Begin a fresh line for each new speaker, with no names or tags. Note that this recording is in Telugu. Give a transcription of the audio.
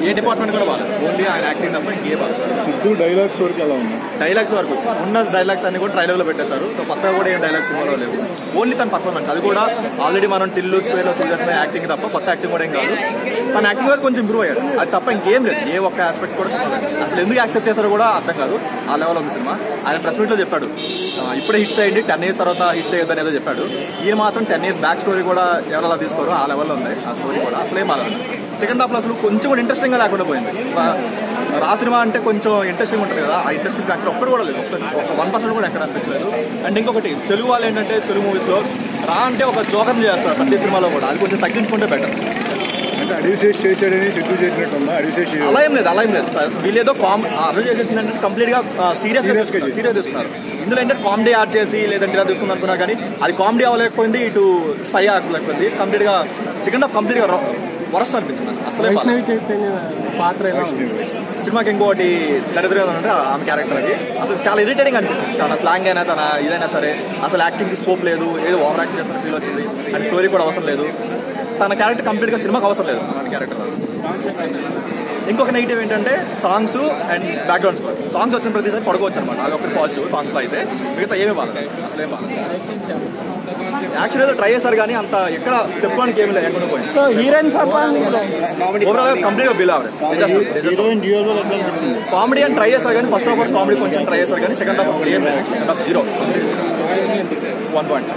ఏ డిపార్ట్మెంట్ కూడా బాగా ఓన్లీ ఆయన యాక్టింగ్ తప్ప ఇంకే బాగా
డైలాగ్స్ వరకు ఎలా ఉంది?
డైలాగ్స్ వరకు ఉన్న డైలాగ్స్ అన్ని కూడా ట్రైలర్ లో పెట్టేస్తారు. సో కొత్తగా కూడా ఏం డైలాగ్స్ సినిమాలో లేవు. ఓన్లీ తన పర్ఫార్మెన్స్, అది కూడా ఆల్రెడీ మనం టిల్లు స్క్వేర్ లో చూసేసిన యాక్టింగ్ తప్ప కొత్త యాక్టింగ్ కూడా ఏం కాదు. తన యాక్టింగ్ వరకు కొంచెం ఇంప్రూవ్ అయ్యాడు, అది తప్ప ఇంకేం లేదు. ఏ ఒక్క ఆస్పెక్ట్ కూడా అసలు ఎందుకు యాక్సెప్ట్ చేస్తారో కూడా అర్థం కాదు. ఆ లెవెల్ ఉంది సినిమా. ఆయన ప్రెస్ మీట్ లో చెప్పాడు ఇప్పుడే హిట్ చేయండి, 10 years తర్వాత హిట్ చేయొద్దని ఏదో చెప్పాడు. ఈయన మాత్రం 10 years బ్యాక్ స్టోరీ కూడా ఎవరలా తీసుకోరు, ఆ లెవెల్లో ఉంది ఆ స్టోరీ కూడా. అసలేం మారదు. సెకండ్ హాఫ్ లో అసలు కొంచెం కూడా ఇంట్రెస్టింగ్ గా లేకుండా పోయింది. రా సినిమా అంటే కొంచెం ఇంట్రెస్టింగ్ ఉంటుంది కదా, ఆ ఇంట్రెస్టింగ్ ఫ్యాక్టర్ ఒక్కడు కూడా లేదు. ఒక 1% కూడా ఎక్కడ అనిపించలేదు. అండ్ ఇంకొకటి, తెలుగు వాళ్ళు ఏంటంటే తెలుగు మూవీస్ లో రా అంటే ఒక జోకర్ చేస్తారు ప్రతి సినిమాలో కూడా, అది కొంచెం తగ్గించుకుంటే బెటర్.
అంటే అడివిశేష్ చేసాడని సిద్ధు చేసినట్టుందా? అడివిశేష్
అలా ఏం లేదు, వీళ్ళేదో అభివృద్ధి చేసేసిందంటే కంప్లీట్ గా సీరియస్ తీసుకున్నారు. ఇందులో ఏంటంటే కామెడీ యాడ్ చేసి లేదంటే ఇలా తీసుకుంది అనుకున్నా కానీ అది కామెడీ అవ్వలేకపోయింది, ఇటు స్పై అవ్వలేకపోయింది. కంప్లీట్ గా సెకండ్ హాఫ్ కంప్లీట్ గా వరస్ట్ అనిపించింది అసలు.
పాత్ర
సినిమాకి ఇంకోటి దరిద్రం అంటే ఆమె క్యారెక్టర్, అది అసలు చాలా ఇరిటేటింగ్ అనిపించింది. తన స్లాంగ్ అయినా తన ఇదైనా సరే అసలు యాక్టింగ్ కి స్కోప్ లేదు, ఏదో ఓవర్ యాక్ట్ చేస్తున్న ఫీల్ వచ్చింది. అండ్ స్టోరీ కూడా అవసరం లేదు. తన క్యారెక్టర్ కంప్లీట్ గా సినిమాకి అవసరం లేదు అలాంటి క్యారెక్టర్. ఇంకొక నెగిటివ్ ఏంటంటే songs and background score. Songs వచ్చిన ప్రతిసారి పడుకోవచ్చు అనమాట, అదొకటి పాజిటివ్ సాంగ్స్ లో అయితే. మిగతా ఏమీ బాగా అసలేం బాగా. యాక్చువల్ ఏదో ట్రై చేస్తారు కానీ అంత ఎక్కడ చెప్పుకోవడానికి ఏమి లేదు, ఎక్కడ పోయింది. ఓవరాల్ కంప్లీట్ గా బిల్ యావరేజ్. కామెడీ అని ట్రై చేస్తారు కానీ ఫస్ట్ హాఫ్ కామెడీ కొంచెం ట్రై చేస్తారు కానీ సెకండ్ హాఫ్ అసలు ఏం లేదు. Second half 0 1 point.